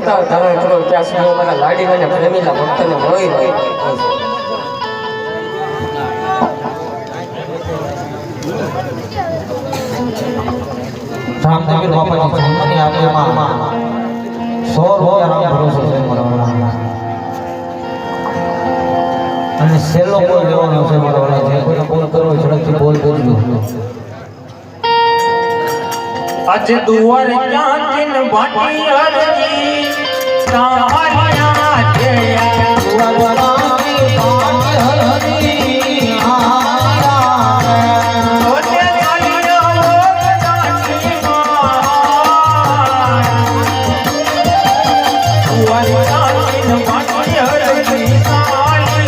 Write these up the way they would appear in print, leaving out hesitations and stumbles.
અવતાર ધારણ કરો ત્યાં સુધી અમારા લાડીના અને પ્રેમીના ભક્તને મળી રહે. રામદેવીર બાપાની જન્મની આજ્ઞામાં 100 રૂપિયા રામ ભરોસો છે મારા અને સેલો બોલ લેવાનો છે મારા વાળા જે કોઈને બોલ કરવો ઝડપથી બોલ કરજો આજે દુવાર ક્યાંથી વાટી અરજી તારિયા છે દુવાર વાટી હરહરી આયા ઓને ચાલ્યો જાતી માં દુવાર ક્યાંથી વાટી અરજી તારિયા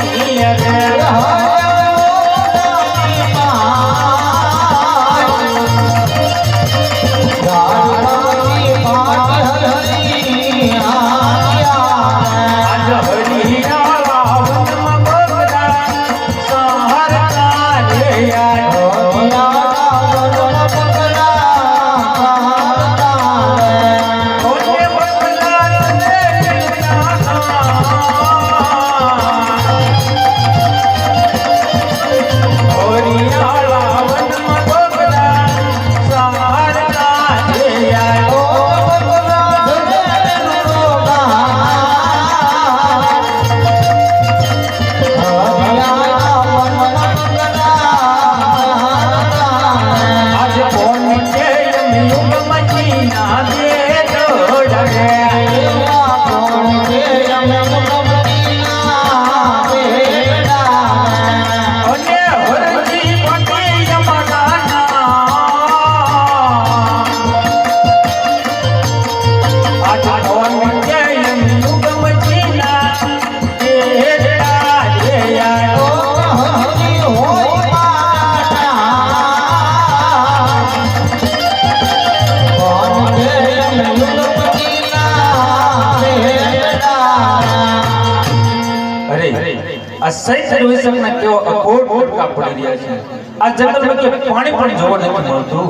આ સહી સર્વિસના કેવો અખોડ કા પડી રહ્યા છે આ જંગલમાં કે પાણી પણ જોવા નથી મળતું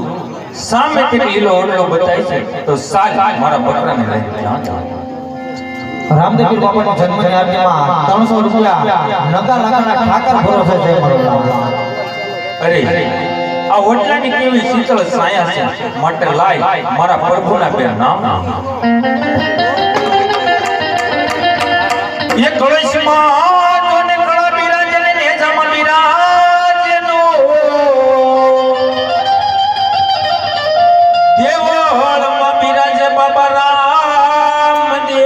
સામેથી લીલો ઓરડો બતાય છે તો સાલ મારા બકરાને લઈ ત્યાં રામદેવીર બાપાની જન્મની આજ્ઞામાં 300 રૂપિયા નગા લાગાના ઠાકર ભરોસે છે મારો અરે આ ઓટલાની કેવી શીતળ છાયા છે માટે લાય મારા પ્રભુના બે નામ એ કળશમાં જોને કળા બિરાજે ને નેજામાં બિરાજેનો દેવળમાં બિરાજે બાબા રામદેવ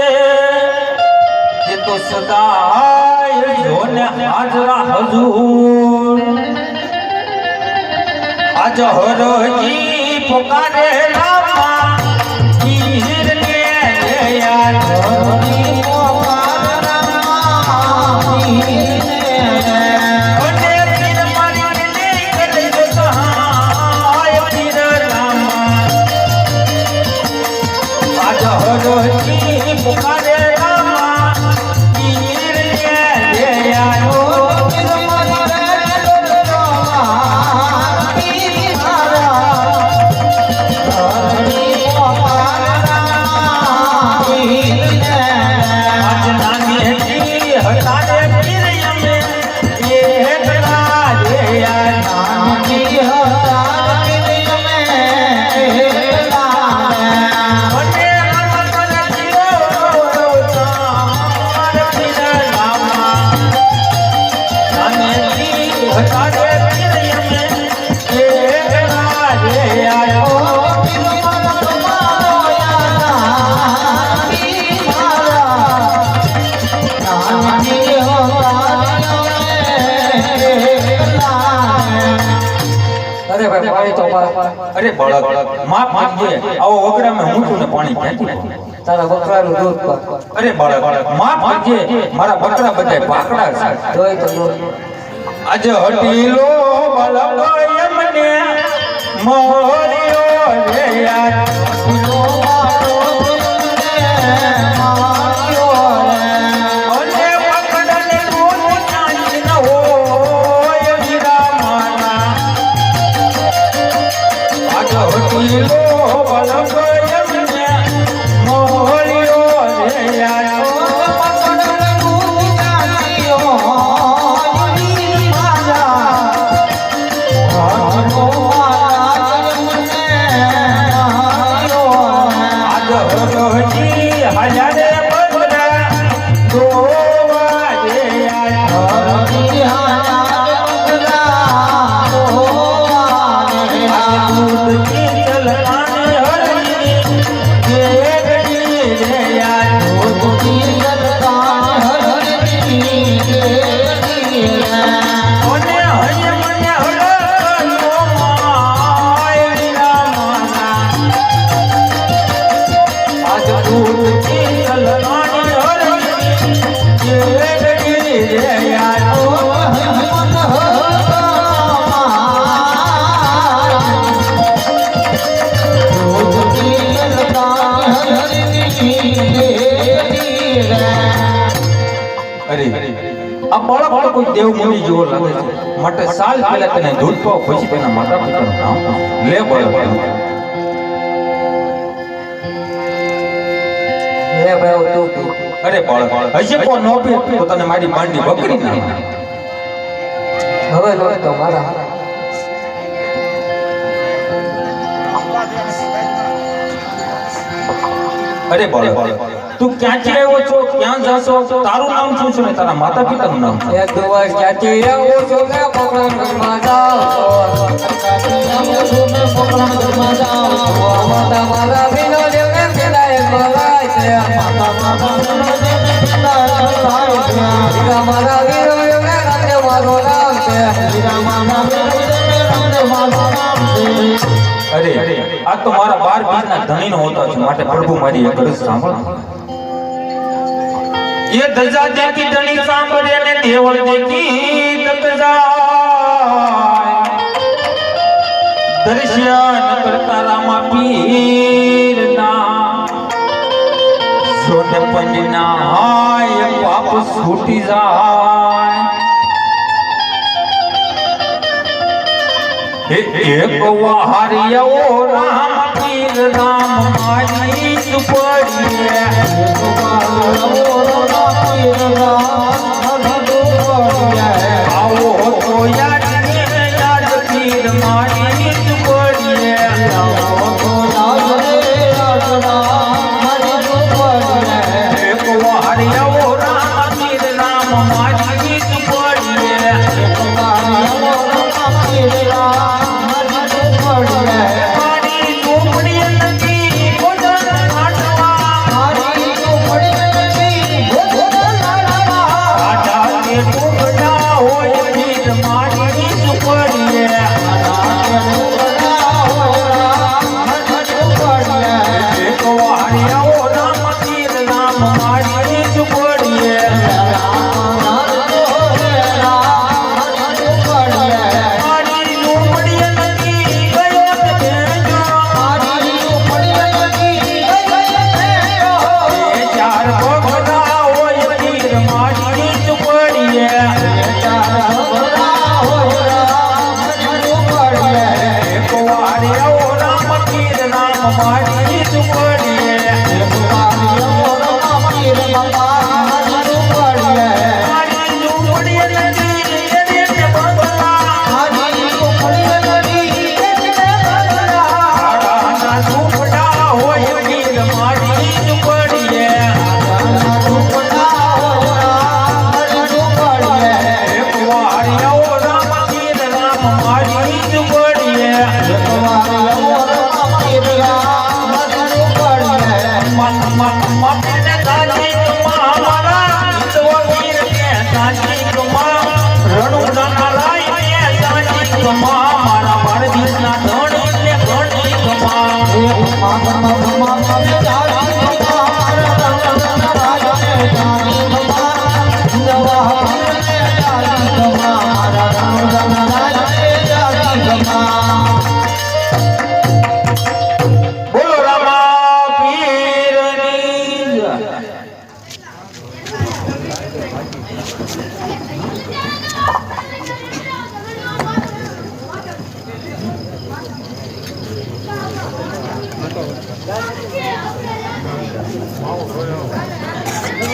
તે તો સદાય જોને હાજરા હજૂર આજ હરજી પુકારે રામા હીર ને યાર હરજી પુકારે રામા હીર ને ઓને પીર મારી ને કરે જો સહાય પીર રામા આજ હરજી પુકારે રામા હીર ને યાર અરે બળદ માફ માંગજે આવો વગડામાં હું છું ને પાણી ક્યાંથી તારા બકરાનું દૂધ પર અરે બળદ માફ માંગજે મારા બકરા બધાય પાકડા છે જોઈ તો આજે હટીલો બળદ એમને મોરિયો રે યાર હટીલો હરજી હાલ્યા રે બગડા ધોવા રે આયા હરજી હાલ્યા ધોવા રે આયા દૂધની ચલકાને હરજી કેગડી રે આયા દૂધની ચલકાને હરજી કેગડી રે ઓને હૈ મને હળનો માયલા માના આજ દૂધની ચલકાને હરજી કેગડી રે આયા અરે આ બાળક કોઈ દેવ મુનિ જેવો લાગે છે માટે સાલ પહેલા તેને દૂધ પાવ પછી તેના માતા પિતાનું નામ લે બાળક હે ભાઈ તું તું અરે બાળક હજી પણ નો પી તો તને મારી માંડી બકરી ના હવે લો તો મારા અરે બાળક તું ક્યાંથી આવ્યો છો ક્યાં જાશો તારું નામ શું છે ને તારા માતા પિતાનું નામ શું? એ દિવસ ક્યાંથી આવું છું ને પકડમાં જાઉં માતા મારા વિનો દેવને પેલાય બોલાય છે હીરા મારા વિનો દેવને રાતે મારું નામ છે અરે આ તો મારા 12 બીજના ધણીનો હોતો છે માટે પ્રભુ મારી એક અરજ સાંભળ ये दजा देखी धनी सांभरे ने देवल देखी तकजाय दर्शन करता रामा पीर ना सोने पंजना हाय पाप छूटी जाय एक वहारियो राम पीर राम मारी सुपड़िए आओ तो याद पीर मारी सुपड़िए एक वहारियो राम पीर राम मारी सुपड़िए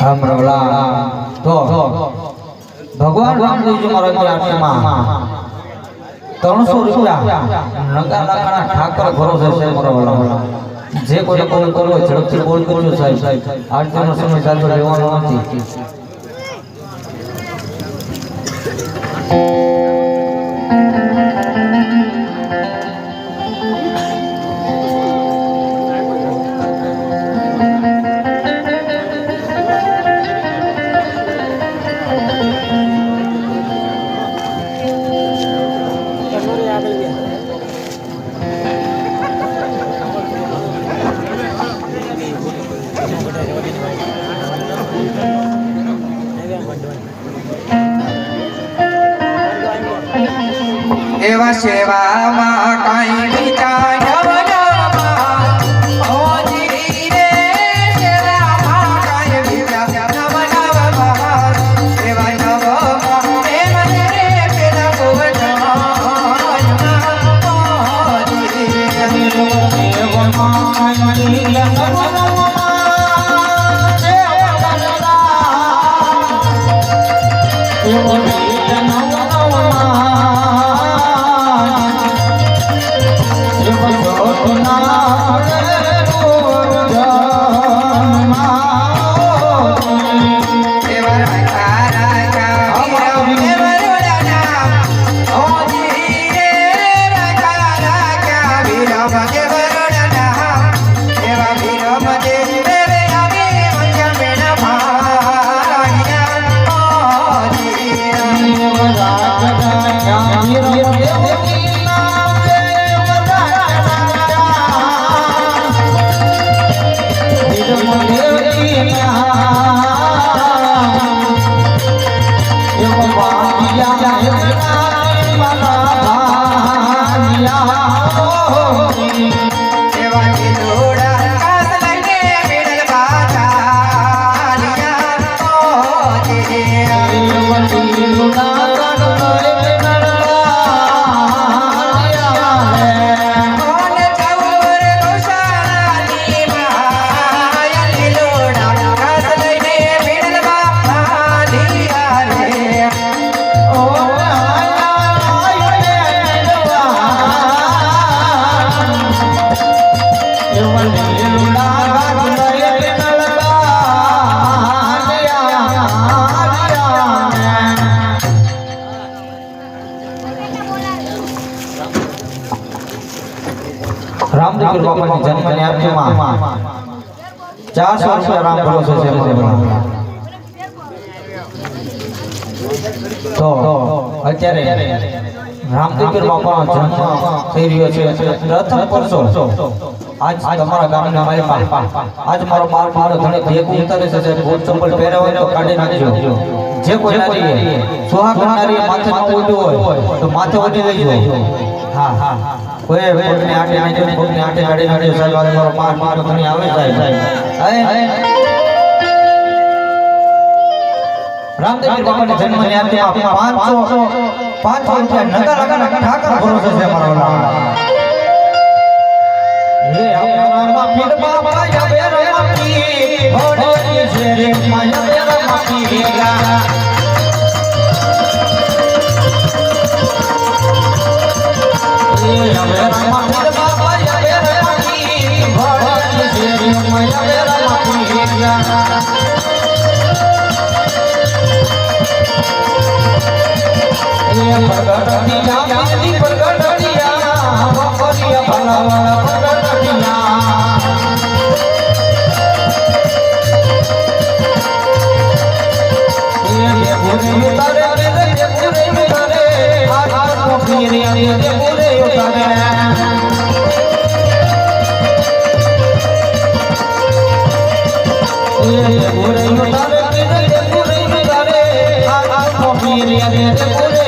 રામ રવલા તો ભગવાન રામદેવજી મહારાજની આરતીમાં 300 રૂપિયા નગા લાખાના ઠાકર ભરોસે છે રવલા જે કોઈ કોલ કરવો હોય ઝડપથી કોલ કરજો સાહેબ. આરતીનો સમય ચાલતો રહેવાનો નથી. એવા સેવામાં કાંઈ બીજા નવનામાં ઓજી રે સેવામાં કાંઈ બીજા નવનામાં એવા નવમાં એ મને રે પેલા ગોવધાનમાં ઓજી રામદેવ બાપાની જન્મની આરતીમાં 400 રૂપિયા રામ ભરોસે છે અમારા. તો અત્યારે રામદેવ બાપાનો જન્મ થઈ રહ્યો છે. પ્રથમ પરસો આજ તમારા ગામના માલપા આજ મારો બાર મારો ઘણે ભેગું ઉતારે છે. બૂટ ચંપલ પહેર્યા હોય તો કાઢી નાખજો. જે કોઈ નારી સુહાગ કરનારી માથે ન ઉડ્યું હોય તો માથે ઉડી લેજો. હા હા કોઈ પગની આટે નાખજો, પગની આટે કાઢી નાખજો. સાહેબ મારો બાર મારો ઘણી આવે સાહેબ. રામદેવ બાપાની જન્મની આરતીમાં 500 રૂપિયા નગર લગાના ઠાકર ભરોસે છે મારો. હે અમારા પીર બાપા યાબે રમાપી ભોડની છે રે માયા બે રમાપી હેલા. હે અમારા પીર બાપા યાબે રમાપી ભોડની છે રે માયા બે રમાપી હેલા. ये प्रगटिया मेरी प्रगटिया बकरिया भला प्रगटिया ये पूरे उतारे ये पूरे उतारे आज को फिर ये पूरे उतारे ये पूरे उतारे ये पूरे उतारे आज को फिर ये पूरे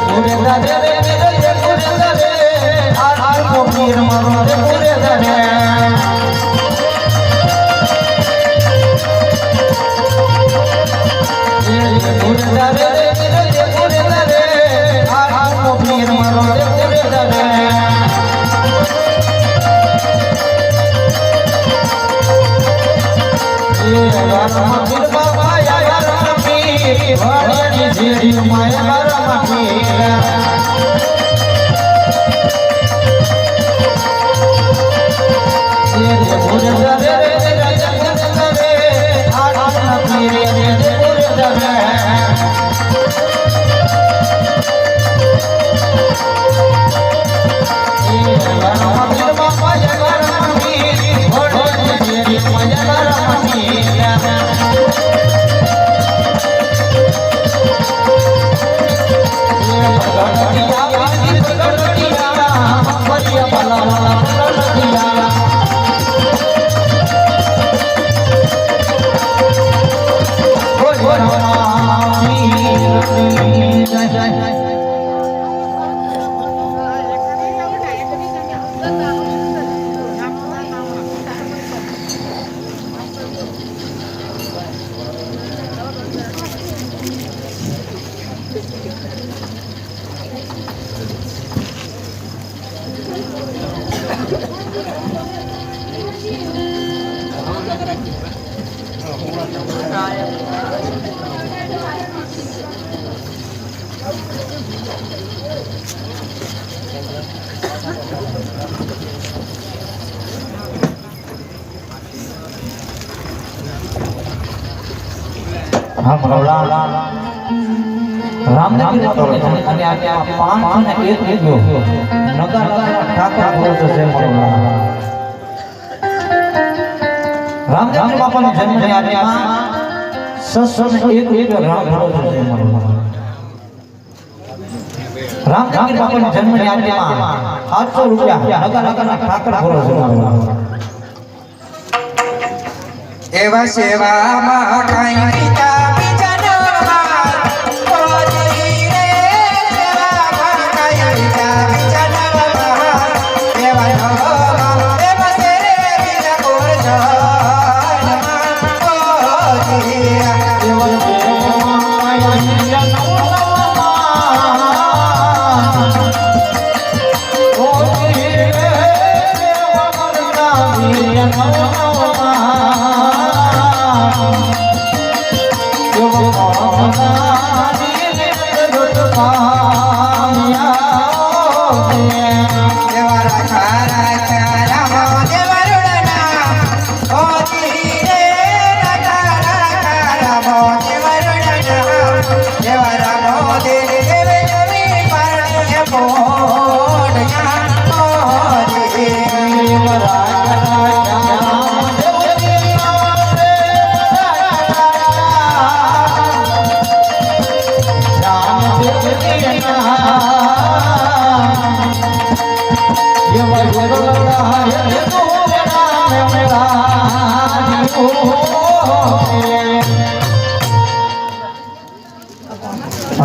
पूरे दादे रे मेरे पूरे दादे आज को पीर मारो रे पूरे दादे. पूरे दादे रे मेरे पूरे दादे आज को पीर मारो रे पूरे दादे. ये राम पीर बाबा या राम पीर वाणी जी माया राम पीर રામદેવ અને આ 501 લીધો નગર ઠાકર બોલો છે રામદેવ બાપાના જન્મની આજ્ઞામાં 601 રામ બોલો છે રામદેવ બાપાના જન્મની આજ્ઞામાં 800 રૂપિયા નગર ઠાકર બોલો છે એવા સેવામાં કાંઈ પિતા બીજાના ઓજી રે સેવામાં કાંઈ પિતા બીજાના એવા નવમાં એવા સેરે બીજા કોર ઓજી એવા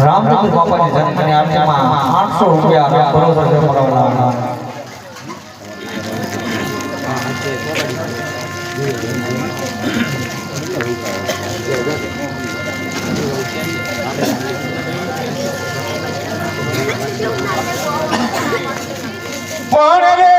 રામદેવ બાપાની જન્મની આજ્ઞામાં 800 રૂપિયા બરોબર છે મળવાના પણ રે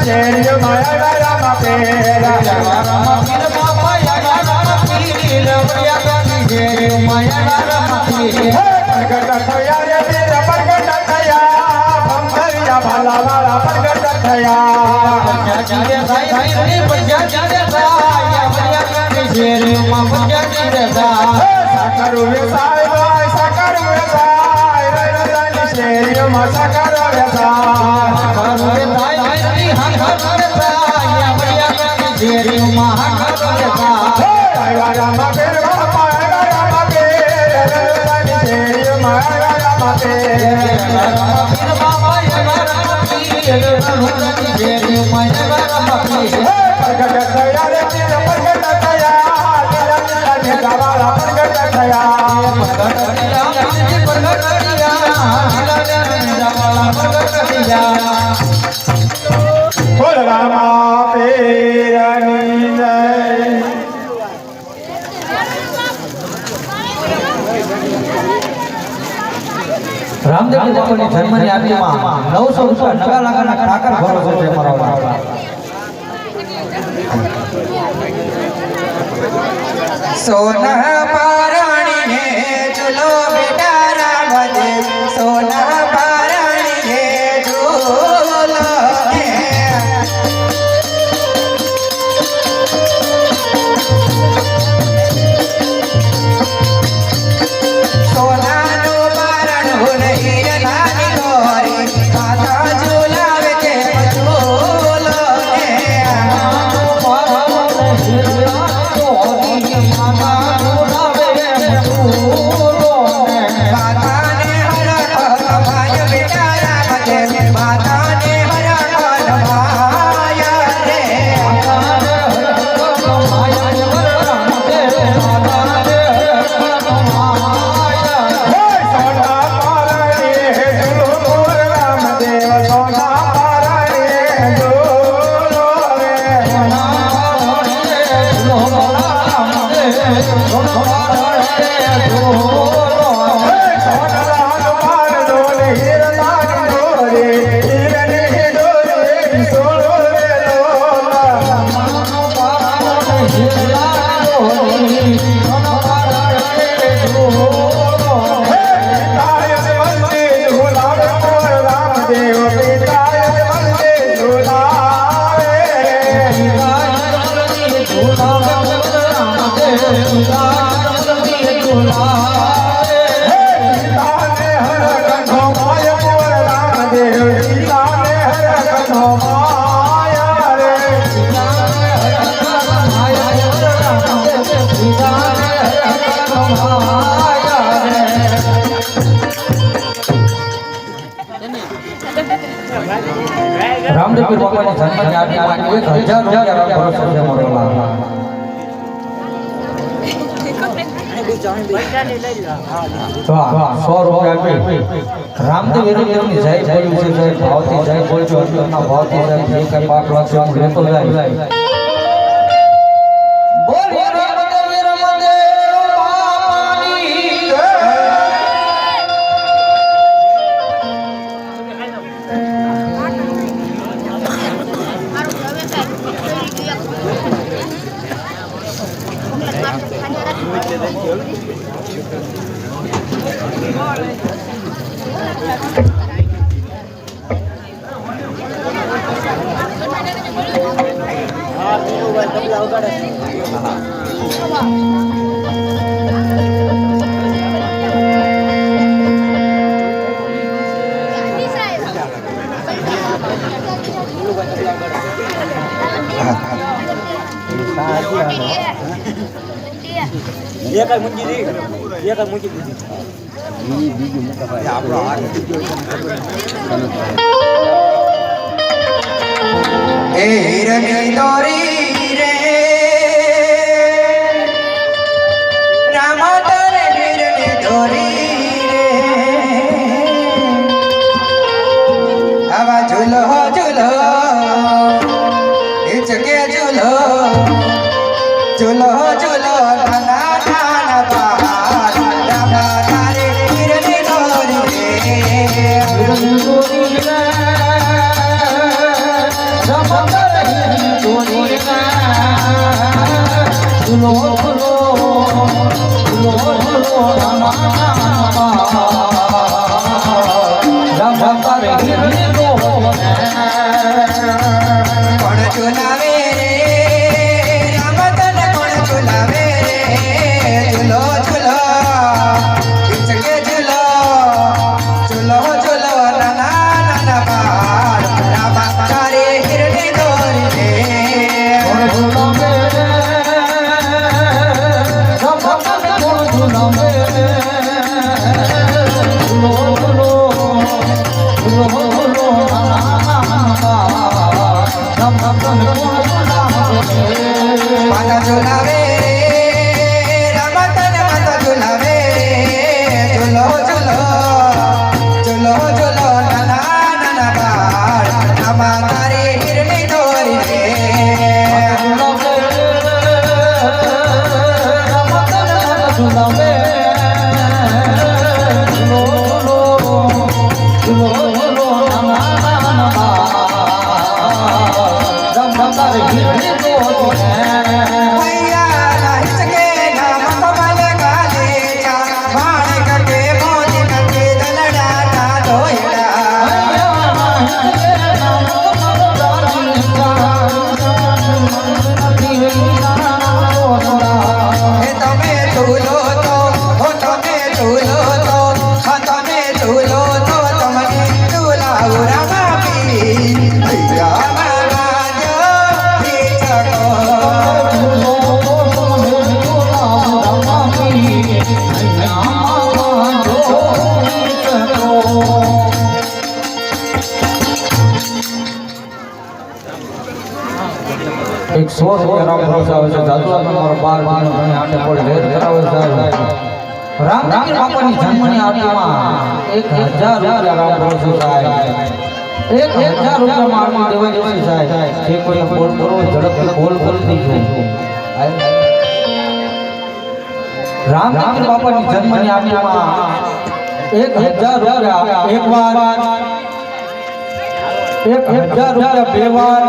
Yeah. રામદેવ બાપાની જન્મની આરતીમાં 900 રૂપિયા નગા લાગાના ઠાકર ભરોસો છે મારા બાપા. સોના પારાણી હે ચલો બેટા રામ દે સોના પારાણી હે ચલો સોનાનો પારણ હો નહીં નાની ગોરી માતા ઝુલાવે છે પચોલો રામદેવ બાપાની જન્મની આરતીમાં 1000 રૂપિયા ભરોસો છે મારો બાપા. તો આ 100 રૂપિયા આપી રામદેવ વિરુદ્ધની જય બોલ્યું છે, જય ભાવથી જય બોલજો, અર્જુનના ભાવથી જય, જે કઈ પાપ લાગશે હું લેતો જાય. બોલી રામદેવ બાપાની જય. હીરની દોરી રે રામ તારે હીરની દોરી રે આવા ઝૂલો ઝૂલો હિચકે ઝૂલો ઝૂલો ઝૂલો નાના નાના બાળ રામ તારે હીરની દોરી રે ઝૂલો ઝૂલો ઝૂલો ઝૂલો રામ રામ તારે હિરણી નો કોણ ઝુલાવે રે રામ તને કોણ ઝુલાવે રે ઝૂલો ઝૂલો ખીચકે ઝૂલો ઝૂલો ઝૂલો નાના નાના બાળ રામા તારે હિરણી દોરી રે કોણ ઝુલાવે રામ રામ તારે કોણ ઝુલાવે ઝૂલો ઝૂલો ઝૂલો ઝૂલો રામ રામ તારે કોણ ઝુલાવે માતા ઝુલાવે રે રામ તને માતા ઝુલાવે રે ઝૂલો ઝૂલો ઝૂલો ઝૂલો નાના નાના બાળ રામા તારે હિરણી દોરી રે ભૈયા ના હિચકે ના મતમલ ગાલે ચા વાણ કકે મોદી કકે દલડા ના દોયડા હે તમે ઝૂલો તો હો તમે ઝૂલો તો હા તમે ઝૂલો તો તમને ઝૂલાવું રામા પી ભૈયા મારા જો હિચકો એક 100 રૂપિયા રામ ભરોસે આવે છે જાદુઆ તમારો 12 ઘણી આટે પડ લેર કરાવે છે રામજી બાપાની જન્મની આરતીમાં 1000 રૂપિયા રામ ભરોસે થાય 1000 રૂપિયા માં આરતી દેવાઈ જશે થાય જે કોઈ બોલ કરો ઝડપથી બોલ બોલી દીજો રામજી બાપાની જન્મની આરતીમાં 1000 રૂપિયા એકવાર 1000 રૂપિયા બે વાર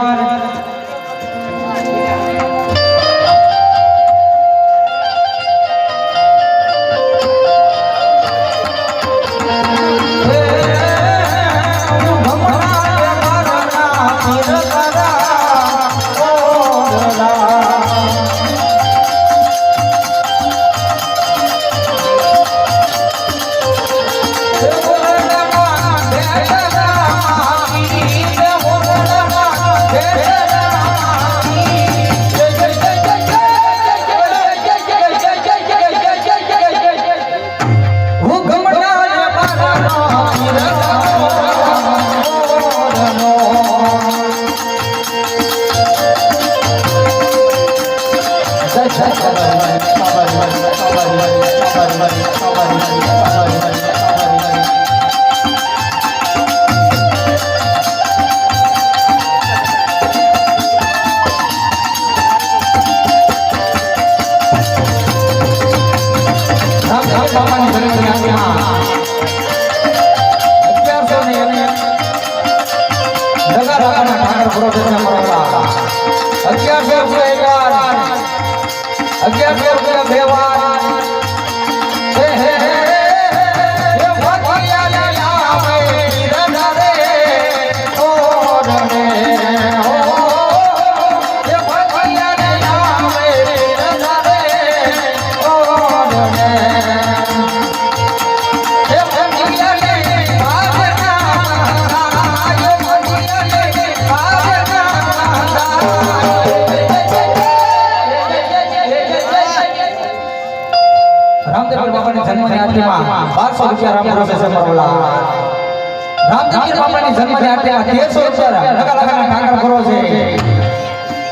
રામદેવ બાપાની જન્મની આરતીમાં 1300 રૂપિયા લગા લગાના ઠાકર કરો છે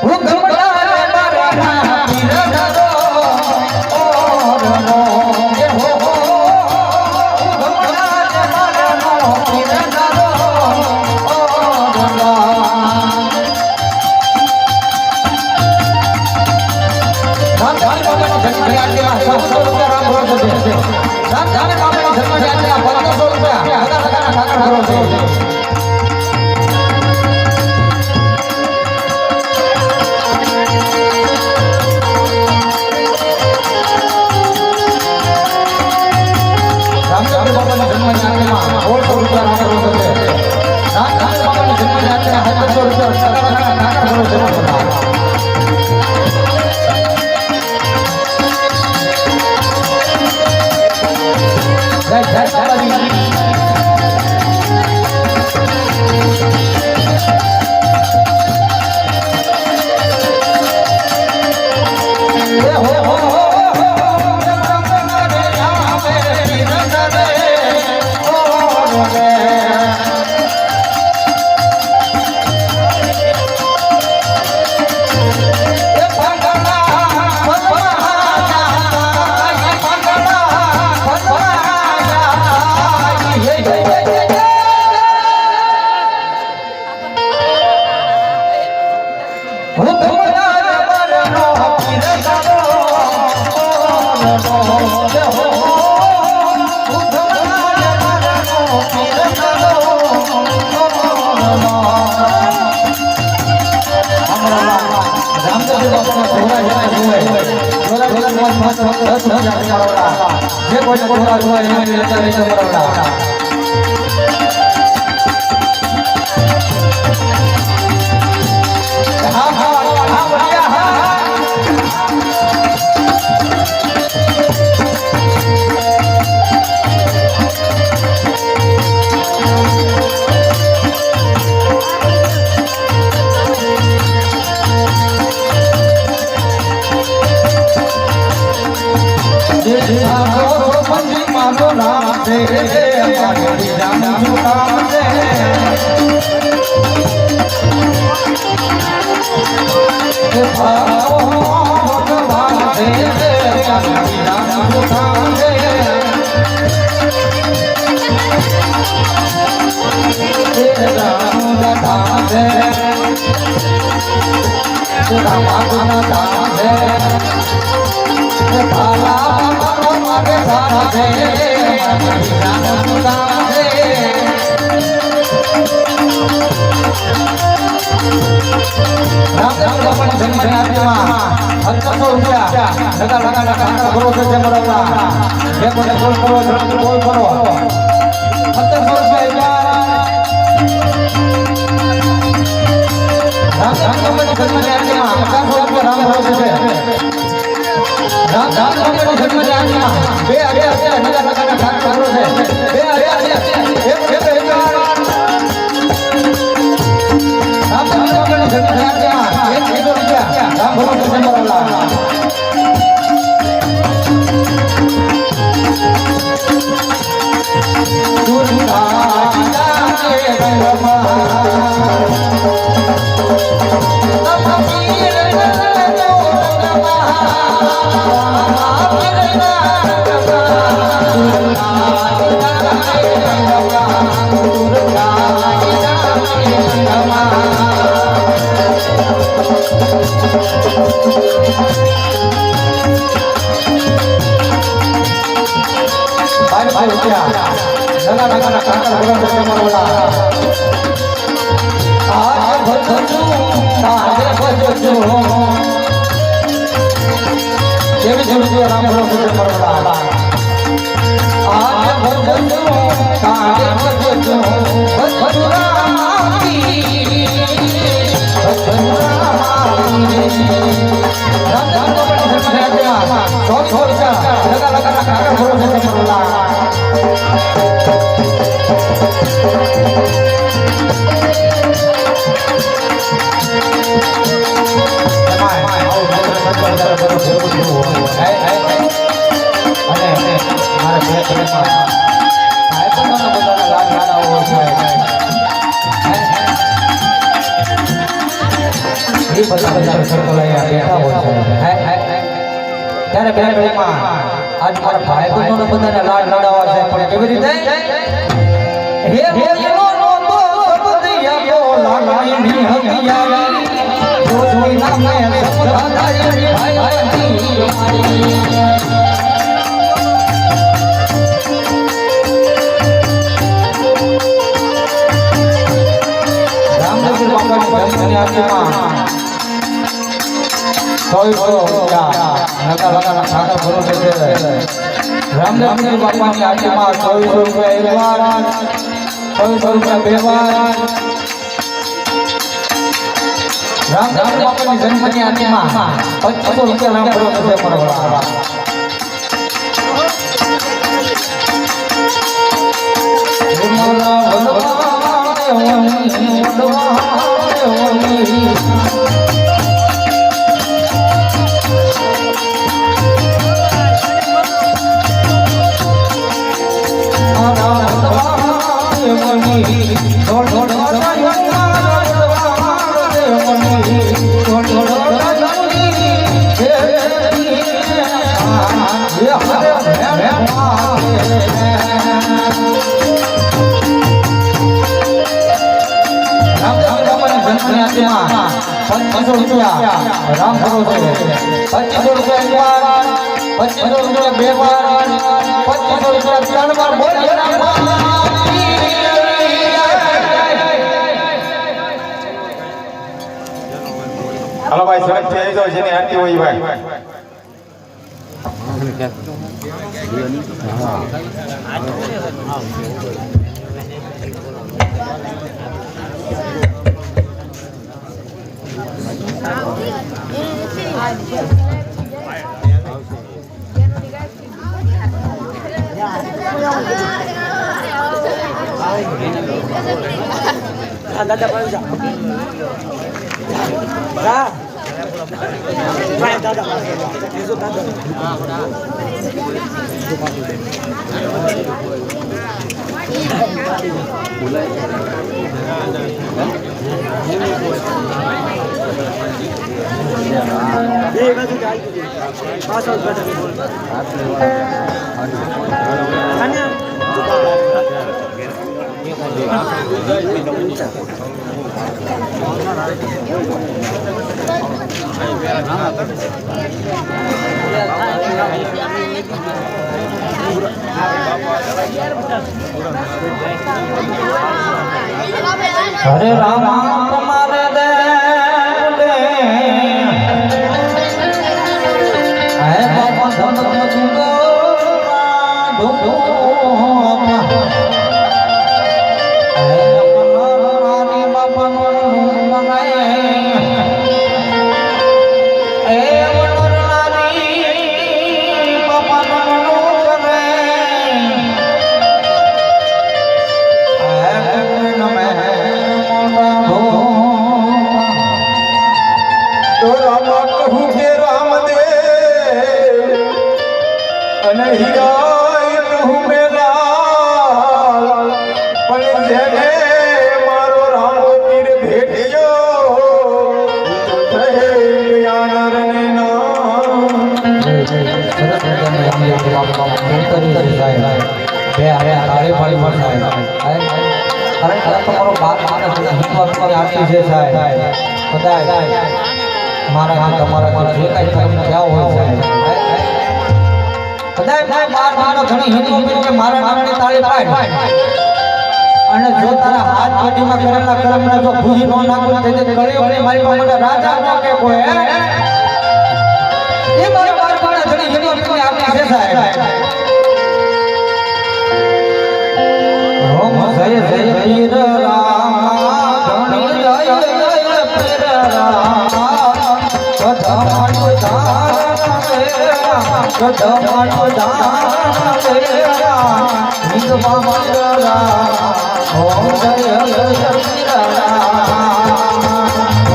હું ગમડા મારા પીરધરો ઓરનો એ હો હો ગમડા મારા પીરધરો ઓરનો રામદેવ બાપાની જન્મની આરતીમાં 700 રૂપિયા રામ ભરોસે છે રામદેવ બાપાની જન્મની આરતીમાં 1500 રૂપિયા લગા લગાના ઠાકર કરો છે રામદેવ બાપાનો ધોરા જાય જોવે ધોરા ધોરા મોજ મોજ 10,000 કરોડા જે કોઈ ધોરા જોવે એને લેતા લેતા કરોડા હા હા હા બઢિયા હા मानो राम से राम राम से भगवान से राम राम से राम राम से राम राम से भाला मारे सारा दे राम राम दे राम अपन जन्म राज्यમાં 1700 રૂપિયા લગા લગા લગા કરો છે જમરવા જે કોને કોલ કરો ઝડપ કોલ કરો 1700 રૂપિયા રામ अपन જન્મ રાજ્યમાં 50 રૂપિયા રામ ભરોસે છે રામ રામ જન્મ રાજ્યમાં બે અરે અરે લગા લગા લગા કરો છે બે અરે અરે એક રામ રામ જન્મ રાજ્યમાં 1 રૂપિયા રામ ભરોસે જમરવા ત્યારે બેમાં આજ મારા ભાઈ બંધોને બધાને લાડ લડાવવા છે પણ કેવી રીતે હે હોયનો નો તો બદિયા કો લાગણી હતિયારી જો જોઈ નામે સમધારી ભાઈ મારી રામદેવ બાપાની જન્મની આરતીમાં રામદેવ બાપાની આરતીમાં 100 રૂપિયા એક વાર 100 રૂપિયા બે વાર રામદેવ બાપાની જન્મની આરતીમાં 2500 રૂપિયા રામ ભરોસે પરવડા રામ ભરોસે 2500 રૂપિયા એક વાર 2500 રૂપિયા બે વાર 2500 રૂપિયા 3 વાર બોલીએ રામ હાલો ભાઈ ઝડપથી આવી જાઓ જેની આરતી હોય ભાઈ હરે રામ તમારે દે હે બાપા ધમ ધમ ધુંગો હે રાની બાપા નો મનાય હે રાની બાપા નો કરે તો રામ કહું કે રામદેવ અને હીરાય કહું મેલાલ પણ જેને મારો રામ પીર ભેટ્યો તો કહે જ્ઞાન રને મારા તમારા જે કઈ ધર્મ ક્યાં હોય કદાચ મારા ઘણી હિન્દુ કે મારા નામની તાળી પાડ અને જો તારા હાથ પેટીમાં કરેલા કર્મને જો ભૂજી નો નાખું તે કળિયુગની મારી પાસે રાજા નો કે કોઈ એ મારા બાળકોને ઘણી હિન્દુ કે આપણી છે સાહેબ ઓમ જય જય વીર રામ ઘણી જય જય પીર રામ કદમનું દાન તેરા કદમનું દાન તેરા નિગમા મંગલા ઓમ જય જય વીર રામ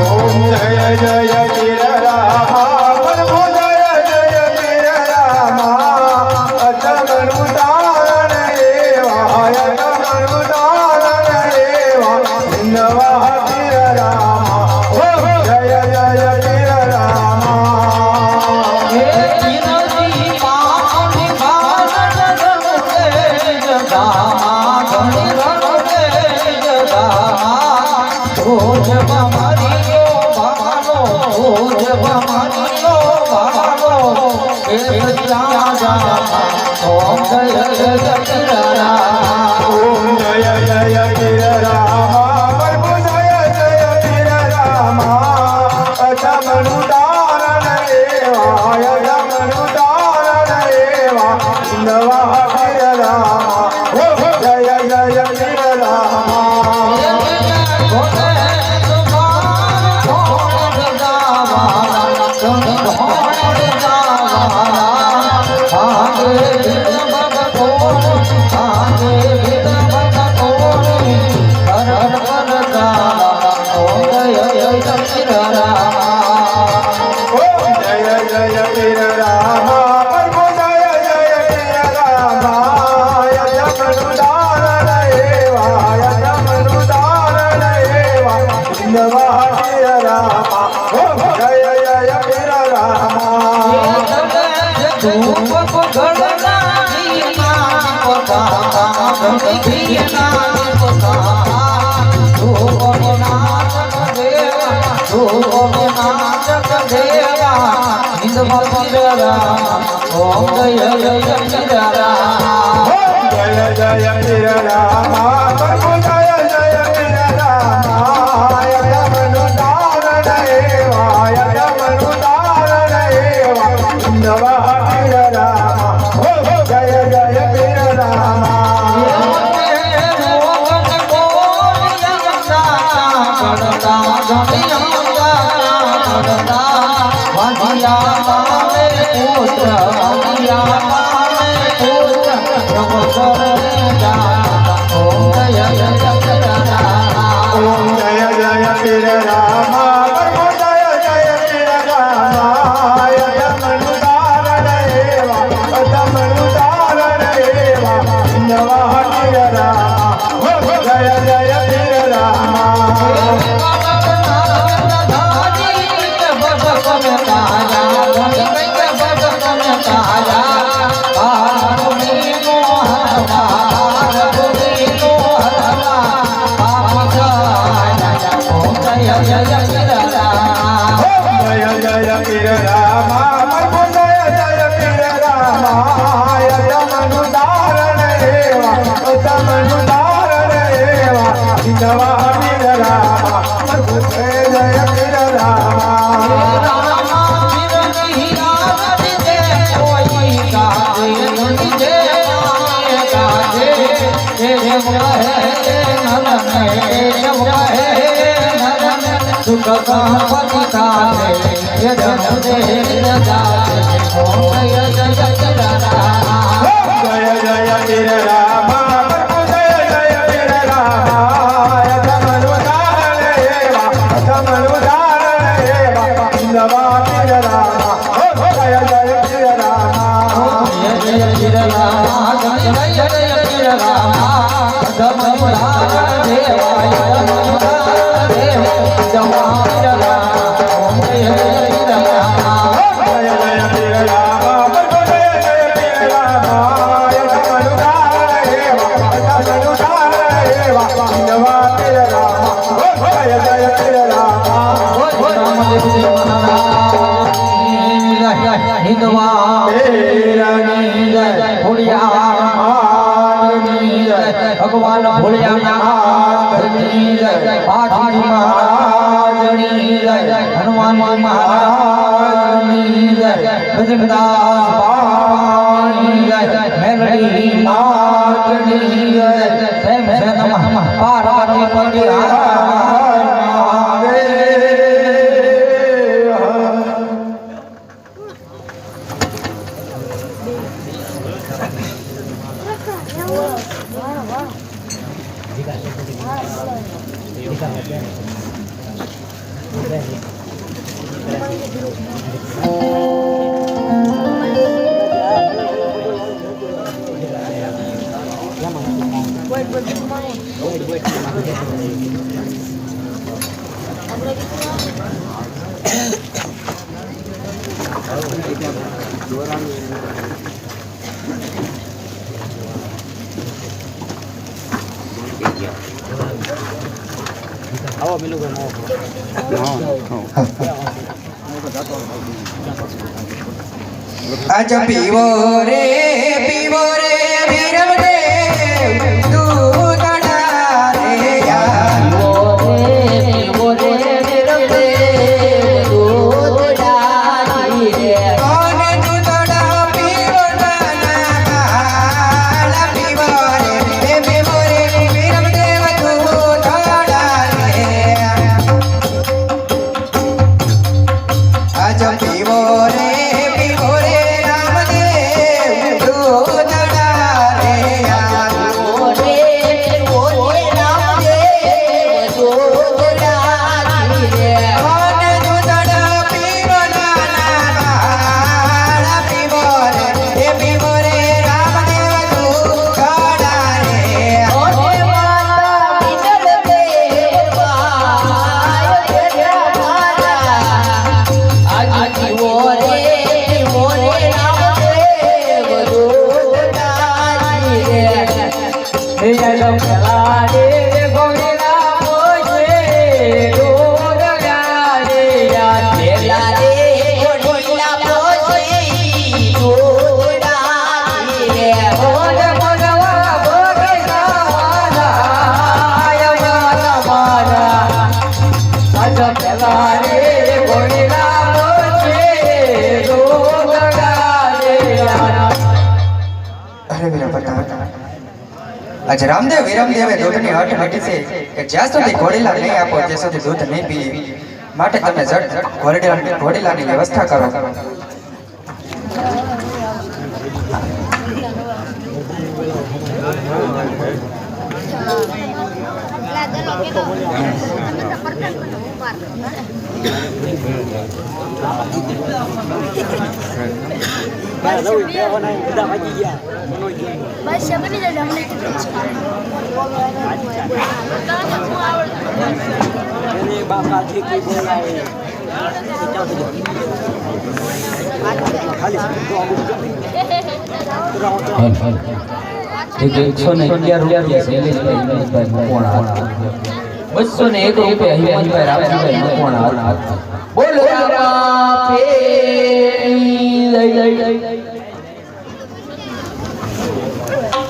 ઓમ જય જય વીર રામ પ્રભુ જય જય વીર રામ અજમનું દાન એવા અજમનું દાન એવા નવા વીર રામ ઓમ જય જય વીર રામ હે તીનજી પાણી ભારત જગતે જગા ઘણી રણતે જગા ભોજ બમારીઓ બાનો ભોજ બમારીઓ બાનો એ રાજા ઓમ જય જય વીર રામ ઓમ જય જય વીર રામ પ્રભુ જય જય વીર રામ અજમનું દાન એવા અજમનું દાન એવા નવા વીર રામ ઓમ જય જય વીર રામ ઓમ જય જય વીર રામ પ્રભુ જય જય વીર રામ અજમનું દાન એવા અજમનું દાન એવા નવા વીર રામ ઓમ જય જય વીર રામ ઓમ જય જય વીર રામ જય જય વીર રામ પ્રભુ જય જય વીર રામ અજમનું દાન એવા અમિયા પામે પુત્ર અમિયા પામે પુત્ર પ્રભુ સરને જાતા ઓમ જય જય રામ ઓમ જય જય પીર રામા પ્રભુ જય જય પીર રામા યતમનુ તારણ એવા યતમનુ તારણ એવા નવા પીર રામા જય જય પીર રામા જય જય પીર રામા પ્રભુ જય જય પીર રામા યતમનુ તારણ એવા યતમનુ તારણ એવા નવા પીર રામા પ્રભુ જય જય પીર રામા સુખ પતિતા જય જય જય પીર રામા પ્રભુ જય જય પીર રામા યતમનુ તારણ એવા યતમનુ તારણ એવા નવા પીર રામા જય જય પીર રામા જય જય પીર રામા પ્રભુ જય જય પીર રામા યતમનુ તારણ એવા યતમનુ તારણ એવા નવા પીર રામા જય જય પીર ભગવાન ભોળિયાનાથની જય પાઠી મહારાજની જય હનુમાન મહારાજની જય બજરંગદાસ બાપાની જય મેલડી માતની જય પ્રેમ સે નમઃ પાર્વતી પતિ આજ પીવો રે વિરમદેવ દૂધડા રે યાર કોને દૂધડા પીવો ના પીવો રે વિરમદેવ દૂધડા રે આજ પીવો રે રામદેવ દૂધડા રે યાર કોને દૂધડા પીવો ના પીવો રે રામદેવ દૂધડા રે आज रामदेव विरमदेवे दूध ની હટ હટી છે કે જ્યાં સુધી ઘોડીલા નહીં આપો ત્યાં સુધી દૂધ નહીં પીએ માટે તમે ઝટ ઘોડીલાની વ્યવસ્થા કરો. બસ બની જાય અમને કેટલું બોલો રામા પેરી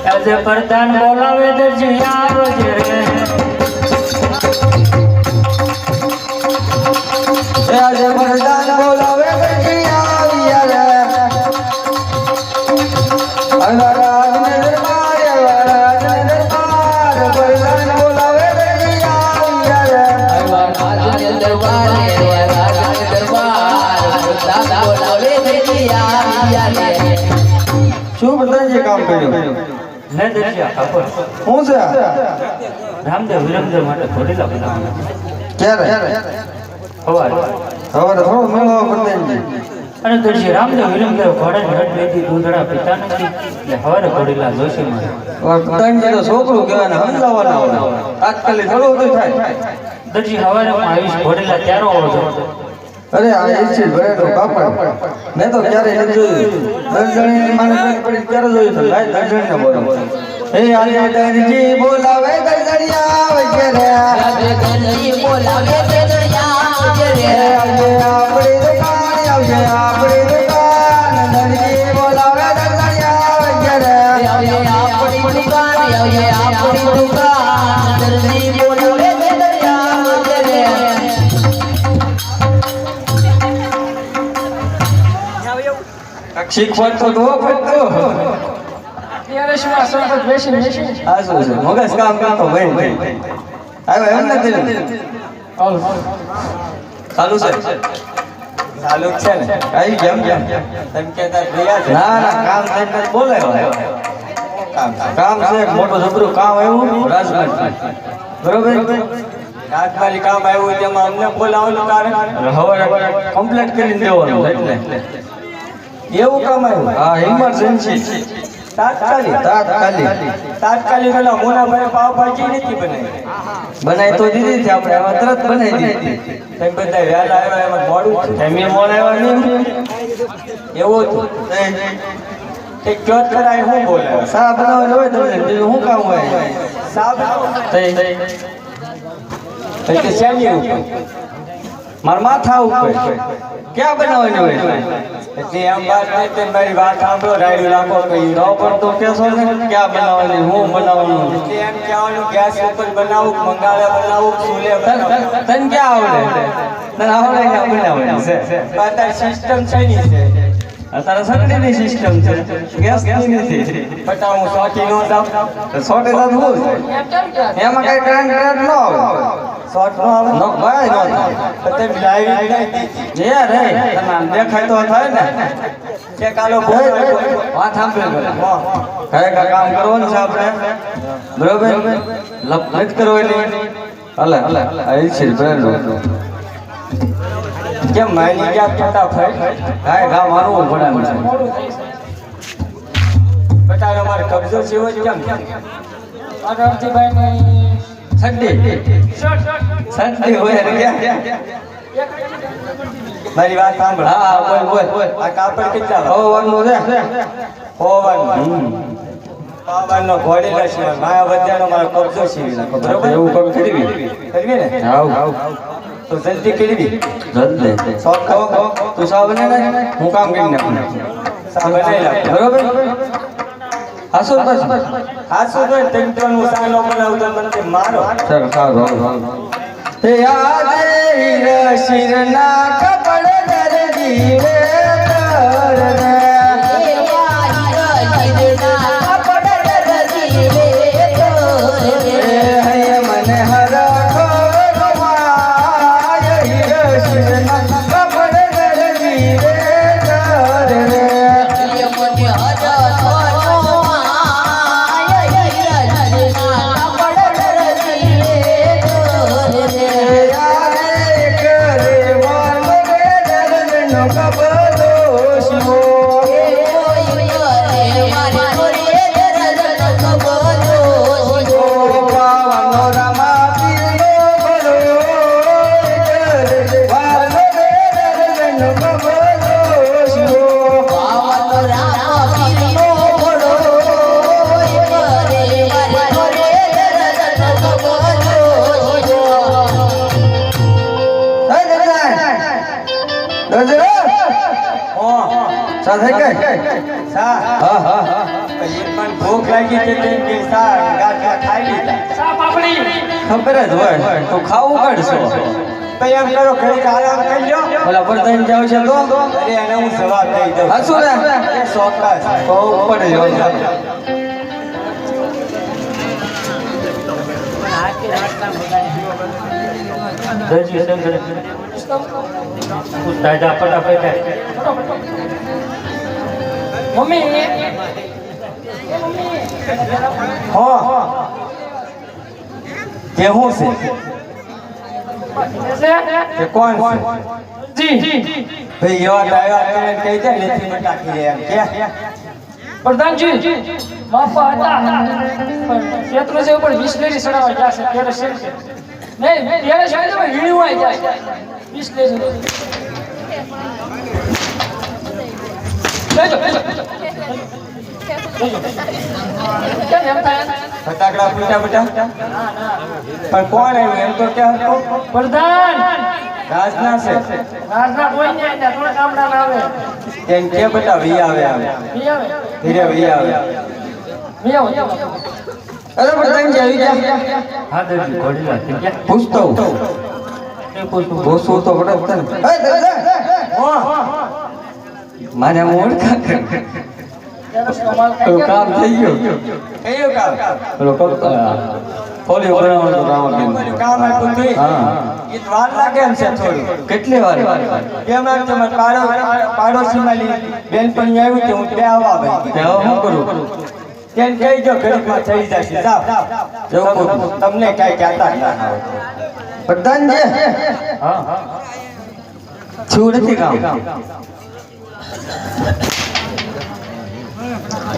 આજે પ્રધાન બોલાવે દરજી આવજે રે આજે પ્રધાન બોલાવે દરજી આવ્યા રે અવરાજને દરબાર અવરાજને દરબાર પ્રધાન બોલાવે દરજી આવ્યા રે અવરાજને દરબાર અવરાજને દરબાર પ્રધાન બોલાવે દરજી આવ્યા રે શું પ્રધાનજી કામ કર્યું ને દરજી ખબર શું છે રામદેવ વિરમદેવ માટે ઘોડીલા બનાવવાના ક્યારે સવારે હવે થોડો મેળો પ્રધાનજી અને દરજી રામદેવ વિરમદેવ ઘોડાની રટ લીધી દૂધડા પિતા નથી એટલે હવારે ઘોડીલા જોશી મારે પ્રધાનજી તો છોકરું કહેવાય ને સમજાવવાના હોય તાત્કાલિક થોડું બધું થાય દરજી હવારે હું આવીશ ઘોડીલા ત્યારો આવજો અરે આ એસી ભરેલો કાપડ મેં તો ક્યારેય નથી જોયું દર્જણી માને પડી ક્યારે જોયું તો લાય દર્જણી બોલો હે આજે દરજી બોલાવે દર્જણિયા આવજે રે આજે દરજી બોલાવે દર્જણિયા આવજે રે આજે આપણી દુકાન આવજે આપણી દુકાન દરજી બોલાવે દર્જણિયા આવજે રે આજે આપણી દુકાન આવજે આપણી દુકાન દરજી બોલાવે દર્જણિયા આવજે રે શીખવત તો દો ફટતો અત્યારે શું આ સંપત બેસી આ શું છે મગજ કામ કરતો ભાઈ હવે એમ નથી ચાલુ છે ચાલુ છે ને કઈ કેમ તેમ કેતા ગયા છે ના ના કામ થઈને બોલે કામ છે મોટું જબરું કામ આવ્યું રાજકોટ બરોબર રાજમાલી કામ આવ્યું તેમાં અમને બોલાવવાનું કારણ હવે કમ્પ્લીટ કરીને દેવાનું એટલે એવું કામ આવ્યું હા ઇમરજન્સી તાત્કાલિક ઓલા મોનાભાઈ પાવભાજી નથી બનાવી તો દીધી છે આપણે હવે તરત બનાવી દીધી તેમ બધા વહેલા આવ્યા એમાં મોડું એમ મોડ આવ્યા નહીં એવું હતું તે ક્યોત કરાય હું બોલે સા બનાવવાનું હોય તો બીજું શું કામ હોય સા બનાવ તે શેની ઉપર મારા માથા ઉપર ક્યાં બનાવવાની હોય એટલે એમ વાત નહીં તે મારી વાત સાંભળો રાયડું રાખો કઈ ન પણ તો કેશો ને ક્યાં બનાવવાની હું બનાવવાનું એટલે એમ કહેવાનું ગેસ ઉપર બનાવું મંગાવે બનાવું ચૂલે તને ક્યાં આવડે તને આવડે કે બનાવવાની છે અત્યારે સિસ્ટમ છે ની છે અત્યારે સગડીની સિસ્ટમ છે ગેસ નથી બટ હું સોટી નો જાઉં તો સોટી તો હું એમાં કઈ ટ્રેન્ડ ન આવે શોર્ટ નો આવે નો ભાઈ નો તે લાઈવ નહીં જે રે તમે દેખાય તો થાય ને કે કાલો વાત સાંભળો કઈ કામ કરવાનું છે આપણે બરોબર લપ કરો એટલે હલે આઈ છે બરાબર કેમ મારી ક્યાં ફટાફટ કાય ગામ મારવું પડે બટારો મારે કબજો જેવો જ કેમ આરતીભાઈ સંડે હોય ને મારી વાત સાંભળ હા બોલ આ કાપડ કેટલા હોવાનું છે હોવાનું પાવાનો ઘોડેલા છે માયા વદ્યાનો મારો કબજો છે બરોબર એવું કબ કરવી ને આવ તો જલ્દી કરવી જલ્દી સોટ કહો તું સા બને ને હું કામ કરી નાખું સા બનાવી બરોબર હાસો બસ હાસો તો ટેન્ટનું સાનો બનાવું તો મને મારો સર સારું હે આજે હીર શિરના કપડ દરજી રે તરને ખબર શિવો પાવનો રામા પીરનો ભલો વાલો દર્શન ખબર શિવો સાથે કઈ હા હા એ પણ ભૂખ લાગી છે તેમ કે શાક ગાંઠિયા ખાઈ લીધા ખબર જ હોય તો ખાવું પડશે તો એમ કરો ઘડીક આરામ કરી લો ઓલા પરદાન જાવ છે તો અરે એને હું જવાબ દઈ દઉં હા શું રે ચોક્કસ તો પડે મમ્મી હા કે હું છે કે કોણ છે જી ભાઈ એવા આવ્યા તમે કહી દે લેતી મટાકી એમ કે પ્રધાનજી બાપા હતા પણ ક્ષેત્રો છે ઉપર બિસ્લેરી ચડાવવા ગયા છે ત્યારે છે નહીં ત્યારે છે ને વીણવાય જાય બિસ્લેરી ફટાકડા ફૂટા બેટા પણ કોણ આવ્યું એમ તો કે હતો પ્રધાન રાજના છે રાજના કોઈ નહીં આવ્યા થોડા ગામડા આવે એમ કે બેટા વી આવે ધીરે વી આવે અરે પ્રધાન આવી ગયા હા દેવજી ઘોડીલા થઈ ગયા પૂછતો પૂછવું તો પડે ને મારે ઓળખા કામ થઈ ગયું કયું કામ પેલો ફોલિયો બનાવવાનું કામ કામ આપ્યું તું એ વાર લાગે એમ છે થોડી કેટલી વાર કેમ એમ છે પાડોશીમાં બેનપણી આવ્યું કે હું બે આવવા ભાઈ હવે શું કરું કેમ કહી જો ઘડીકમાં થઈ જશે જાવ તમને કાંઈ કહેતા ના પ્રધાનજી હા છું નથી કામ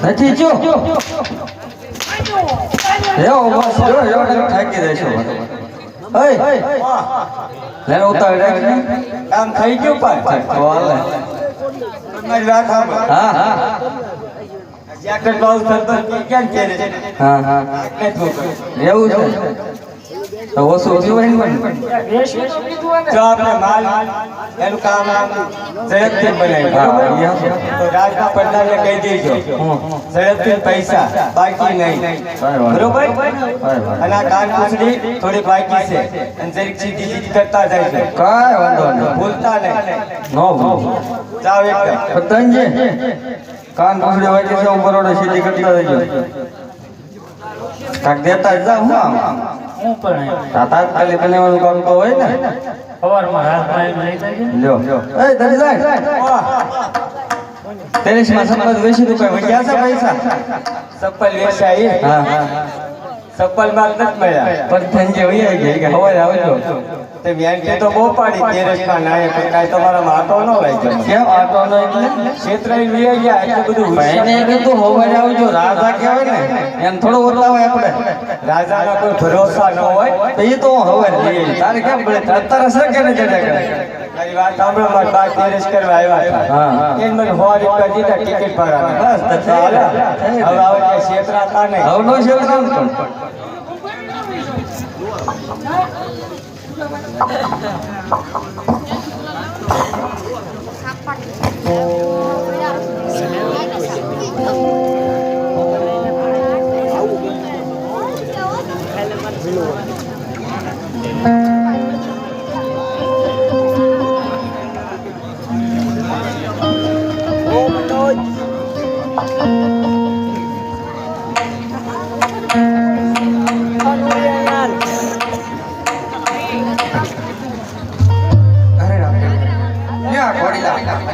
નથી જો બસ જો થાકી જઈશું લેનો ઉતાવળ રાખને કામ થઈ ગયું પણ મારી વાત સાંભળ હા હા જેકેટ બાઉ થતો કેમ કે છે હા હા એવું છે તો ઓછું થયું હોય ને જો આપણે માલ એનું કામ ઝડપથી બનાવી બરોબર તો રાજના પ્રધાનને કહી દેજો ઝડપથી પૈસા બાકી નહીં બરોબર અને આ કાન પૂછડી થોડી બાકી છે અને જરીક સીધી સીધી કરતા જાય છે કાંઈ વાંધો નહીં ભૂલતા નહીં નો જાઓ એકદમ પ્રધાનજી કાન પૂછડી બાકી છે હું બરોડા સીધી કરતા જજો કાક દેતા જ જાવ હું પણ તાત્કાલિક બનાવવાનું કામ તો હોય ને સવારમાં રાત નહીં થાય લ્યો એ ધરીલાલ તેરેસમાં સંપત વેચી દુકાન વચ્ચે છે પૈસા સપ્પલ વેચાઈ હા હા સપ્પલ માં નથી મળ્યા પણ ધંજે વૈયા ગઈ કે હવારે આવજો તે વ્યાંકી તો બહુ પાડી તેરેસમાં નાય પણ કાંઈ તમારામાં આટો ન લઈ ગયો કેમ આટો ન એટલે ક્ષેત્રઈ વૈયા ગયા એટલે બધું એને કીધું હવારે આવજો રાજા કહેવાય ને એમ થોડો ઓરલાવાય આપણે રાજાના કોઈ ભરોસા ન હોય તો એ તો હવારે લઈ તારે કેમ પડે અત્યારે છે કે ને જડે મારી વાત સાંભળો મારી બાર તેરેસ કરવા આવ્યા હતા એને મને 100 રૂપિયા દીધા ટિકિટ ભરાવા બસ તો ચાલે હવે આવે કે ક્ષેત્રાતા નહીં હવે નો ક્ષેત્રાતા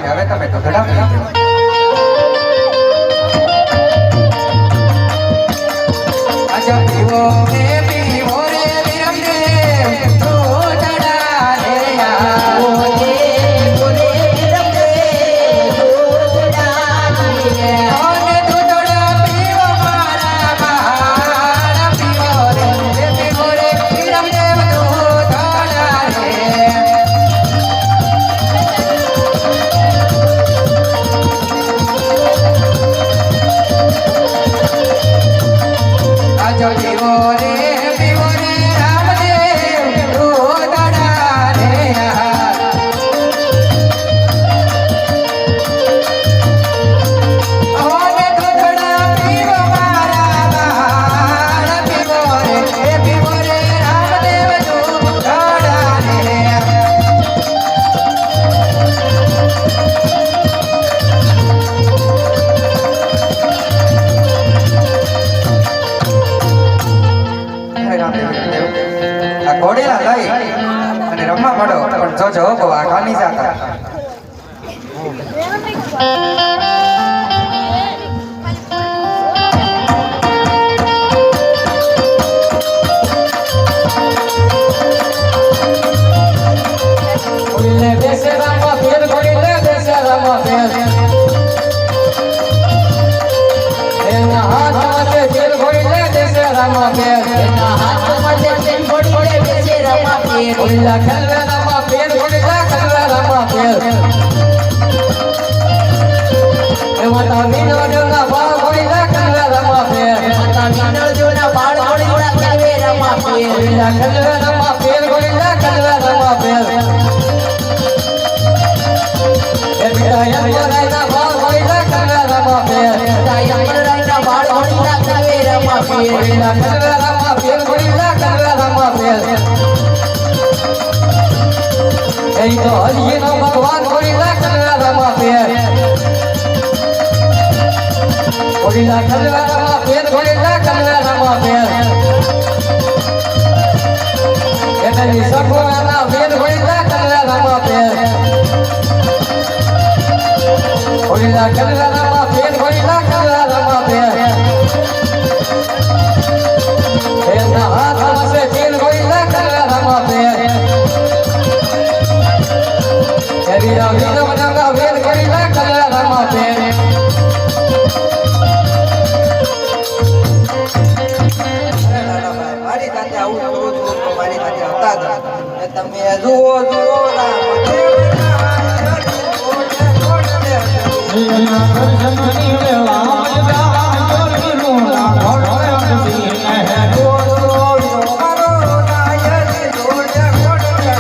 હવે તમે તો ઘડા આજા પીવો મે પીવો રે વિરમ રે તો ડડા રે આવો રે બોલે વિરમ રે ઓલે બેસરામાં ફેર ઘોડીને બેસરામાં ફેર એના હાથમાં તેલ ઘોડીને બેસરામાં ફેર એના હાથમાં તેલ ઘોડીને બેસરામાં ફેર ઓલા ખલવેરામાં ફેર ઘોડીને ખલવેરામાં ફેર એમાં તામીનો જોના બાળ ઘોડીને ખલવેરામાં ફેર એમાં તામીનો જોના બાળ ઘોડીને ખલવેરામાં ફેર ઓલા ખલવેરામાં ફેર ઘોડીને ખલવેરામાં ફેર યમરાયના બાળ ઘોડીને ખલવેરામાં ફેર યમરાયના બાળ ઘોડીને ખલવેરામાં ફેર ઓલા ખલવેરામાં ફેર ઘોડીને ખલવેરામાં ફેર એ તો હરિનો ભગવાન ઘોડીને ખલવેરામાં ફેર ઓલા ખલવેરામાં ફેર ઘોડીને ખલવેરામાં ફેર એની સગોના ફેર ઘોડીને ખલવેરામાં ફેર ઓલા ખલવેરામાં ફેર ઘોડીને ખલવેરામાં ફેર એના હાથમાં છે તેલ ઘોડીને ખલવેરામાં ફેર એવી રવિનો મનંગા ફેર ઘોડીને ખલવેરામાં ફેર મારી સાથે આવું કરું છું તો મારી સાથે હતા જ. ને તમે જુઓ જુઓ રામ દેવના દર્શન